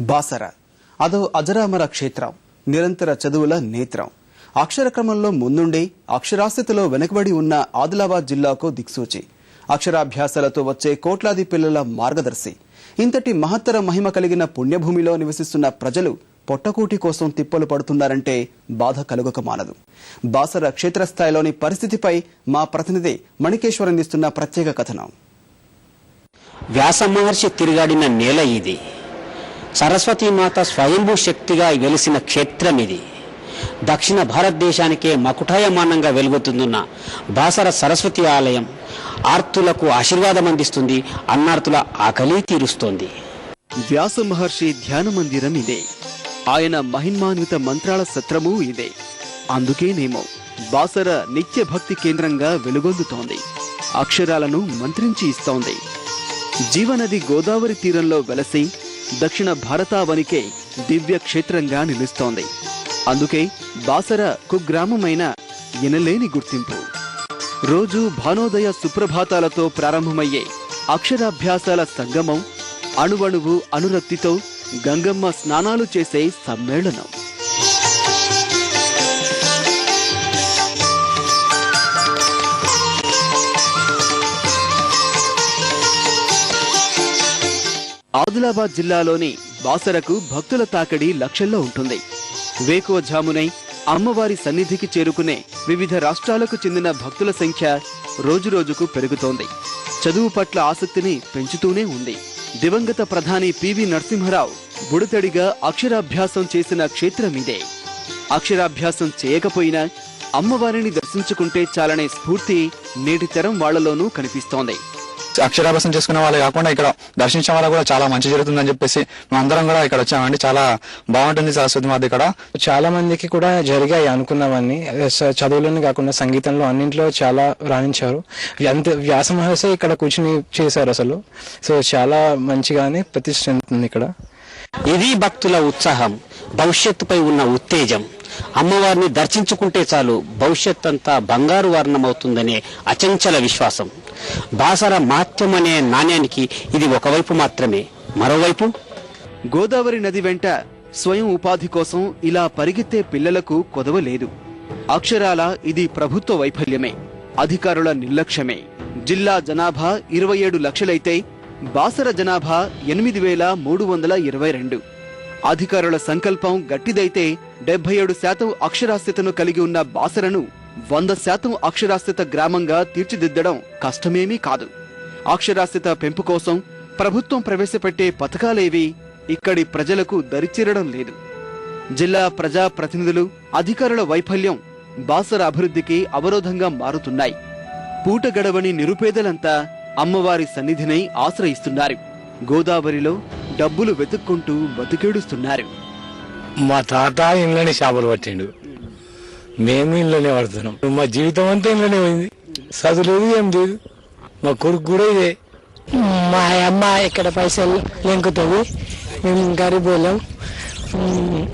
బాసర అదో అజరామర క్షేత్రం. నిరంతర చదువుల నేత్రం. అక్షరక్రమంలో ముందుండి అక్షరాస్యతలో వెనుకబడి ఉన్న ఆదిలాబాద్ జిల్లాకు దిక్సూచి. అక్షరాభ్యాసాలతో వచ్చే కోట్లాది పిల్లల మార్గదర్శి. ఇంతటి మహత్తర మహిమ కలిగిన పుణ్యభూమిలో నివసిస్తున్న ప్రజలు పొట్టకూటి కోసం తిప్పలు పడుతున్నారంటే బాధ కలుగక మానదు. బాసర క్షేత్రస్థాయిలోని పరిస్థితిపై మా ప్రతినిధి మణికేశ్వర్ అందిస్తున్న ప్రత్యేక కథనం. వ్యాస మహర్షి తిరుగాడిన నేల ఇది. సరస్వతీమాత స్వయంభూ శక్తిగా వెలిసిన క్షేత్రం ఇది. దక్షిణ భారతదేశానికే మకుటాయమానంగా వెలుగుతున్న బాసర సరస్వతి ఆలయం ఆర్తులకు ఆశీర్వాదం అందిస్తుంది, అన్నార్తుల ఆకలి తీరుస్తోంది. వ్యాస మహర్షి ధ్యాన మందిరం ఇదే. ఆయన మహిమాన్విత మంత్రాల సత్రము ఇదే. అందుకేనేమో బాసర నిత్య భక్తి కేంద్రంగా వెలుగొందుతోంది. అక్షరాలను మంత్రించి ఇస్తోంది. జీవనది గోదావరి తీరంలో వెలసి దక్షిణ భారతావనికే దివ్య క్షేత్రంగా నిలుస్తోంది. అందుకే బాసర కుగ్రామమైన ఎనలేని గుర్తింపు. రోజు భానోదయ సుప్రభాతాలతో ప్రారంభమయ్యే అక్షరాభ్యాసాల సంగమం, అణువణువు అనురక్తితో గంగమ్మ స్నానాలు చేసే సమ్మేళనం. ఆదిలాబాద్ జిల్లాలోని బాసరకు భక్తుల తాకిడి లక్షల్లో ఉంటుంది. వేకువజామునై అమ్మవారి సన్నిధికి చేరుకునే వివిధ రాష్ట్రాలకు చెందిన భక్తుల సంఖ్య రోజురోజుకు పెరుగుతోంది. చదువు పట్ల ఆసక్తిని పెంచుతూనే ఉంది. దివంగత ప్రధాని పివి నరసింహరావు బుడతడిగా అక్షరాభ్యాసం చేసిన క్షేత్రమిదే. అక్షరాభ్యాసం చేయకపోయినా అమ్మవారిని దర్శించుకుంటే చాలనే స్ఫూర్తి నేటి తరం వాళ్లలోనూ కనిపిస్తోంది. అక్షరాభ్యాసం చేసుకునే వాళ్ళు కాకుండా ఇక్కడ దర్శించడం వల్ల కూడా చాలా మంచి జరుగుతుందని చెప్పేసి మేమందరం కూడా ఇక్కడ వచ్చామండి. చాలా బాగుంటుంది సరస్వతి మాత. ఇక్కడ చాలా మందికి కూడా జరిగాయి అనుకున్నవన్నీ. చదువులోనే కాకుండా సంగీతంలో అన్నింటిలో చాలా రాణించారు. వ్యాస మహర్షి ఇక్కడ కూర్చుని చేశారు అసలు. సో చాలా మంచిగానే ప్రతిష్ఠ ఇక్కడ. ఇది భక్తుల ఉత్సాహం, భవిష్యత్తుపై ఉన్న ఉత్తేజం. అమ్మవారిని దర్శించుకుంటే చాలు భవిష్యత్ అంతా బంగారు వర్ణమవుతుందనే అచంచల విశ్వాసం. బాసర మహత్యం అనే నాణ్యానికి ఇది ఒకవైపు మాత్రమే. మరోవైపు గోదావరి నది వెంట స్వయం ఉపాధి కోసం ఇలా పరిగెత్తే పిల్లలకు కొదవలేదు. అక్షరాల ఇది ప్రభుత్వ వైఫల్యమే, అధికారుల నిర్లక్ష్యమే. జిల్లా జనాభా 27 లక్షలైతే బాసర జనాభా 8,322. అధికారుల సంకల్పం గట్టిదైతే 77% అక్షరాస్యతను కలిగి ఉన్న బాసరను 100% అక్షరాస్యత గ్రామంగా తీర్చిదిద్దడం కష్టమేమీ కాదు. అక్షరాస్యత పెంపు కోసం ప్రభుత్వం ప్రవేశపెట్టే పథకాలేవి ఇక్కడి ప్రజలకు దరిచేరడం లేదు. జిల్లా ప్రజా ప్రతినిధులు, అధికారుల వైఫల్యం బాసర అభివృద్ధికి అవరోధంగా మారుతున్నాయి. పూట గడవని నిరుపేదలంతా అమ్మవారి సన్నిధిని ఆశ్రయిస్తున్నారు. గోదావరిలో డబ్బులు వెతుక్కుంటూ బతికేడుస్తున్నారు. మా తాత ఇంట్లోనే చేపలు పట్టిండు, మేము ఇంట్లోనే పడుతున్నాం. మా జీవితం అంతా ఇంట్లోనే పోయింది. చదువు లేదు, ఏం లేదు. మా కొడుకు కూడా ఇదే. మా అమ్మ ఇక్కడ పైసలు లెంకుతుంది, మేము గరీబోళ్ళం.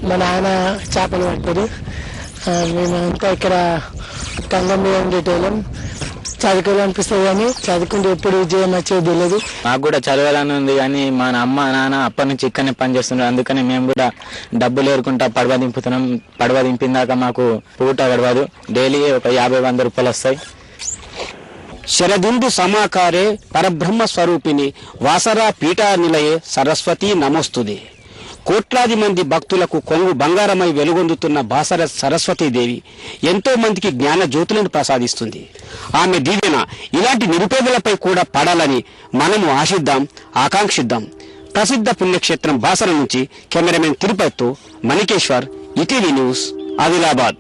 మా నాన్న చేపలు పట్టారు, మేమంతా ఇక్కడ కంగం మీద ఉండేటోళ్ళం. చదువుకోవాలనిపిస్తుంది కానీ చదువుకుంటే ఎప్పుడు విజయం వచ్చేది తెలియదు. మాకు కూడా చదవాలని ఉంది కానీ మా అమ్మ నాన్న అప్పటి నుంచి ఇక్కడనే పనిచేస్తున్నారు. అందుకని మేము కూడా డబ్బులు ఏరుకుంటా పడవ దింపుతున్నాం. పడవ దింపిందాక మాకు పూట గడవదు. డైలీ ఒక 50-100 రూపాయలు వస్తాయి. శరదిందు సమాకారే పరబ్రహ్మ స్వరూపిణి వాసరా పీఠా నిలయే సరస్వతి నమోస్తుది. కోట్లాది మంది భక్తులకు కొంగు బంగారమై వెలుగొందుతున్న బాసర సరస్వతీదేవి ఎంతో మందికి జ్ఞాన జ్యోతులను ప్రసాదిస్తుంది. ఆమె దీవెన ఇలాంటి నిరుపేదలపై కూడా పడాలని మనము ఆశిద్దాం, ఆకాంక్షిద్దాం. ప్రసిద్ధ పుణ్యక్షేత్రం బాసర నుంచి కెమెరామెన్ తిరుపతితో మణికేశ్వర్, ఈటీవీ న్యూస్, ఆదిలాబాద్.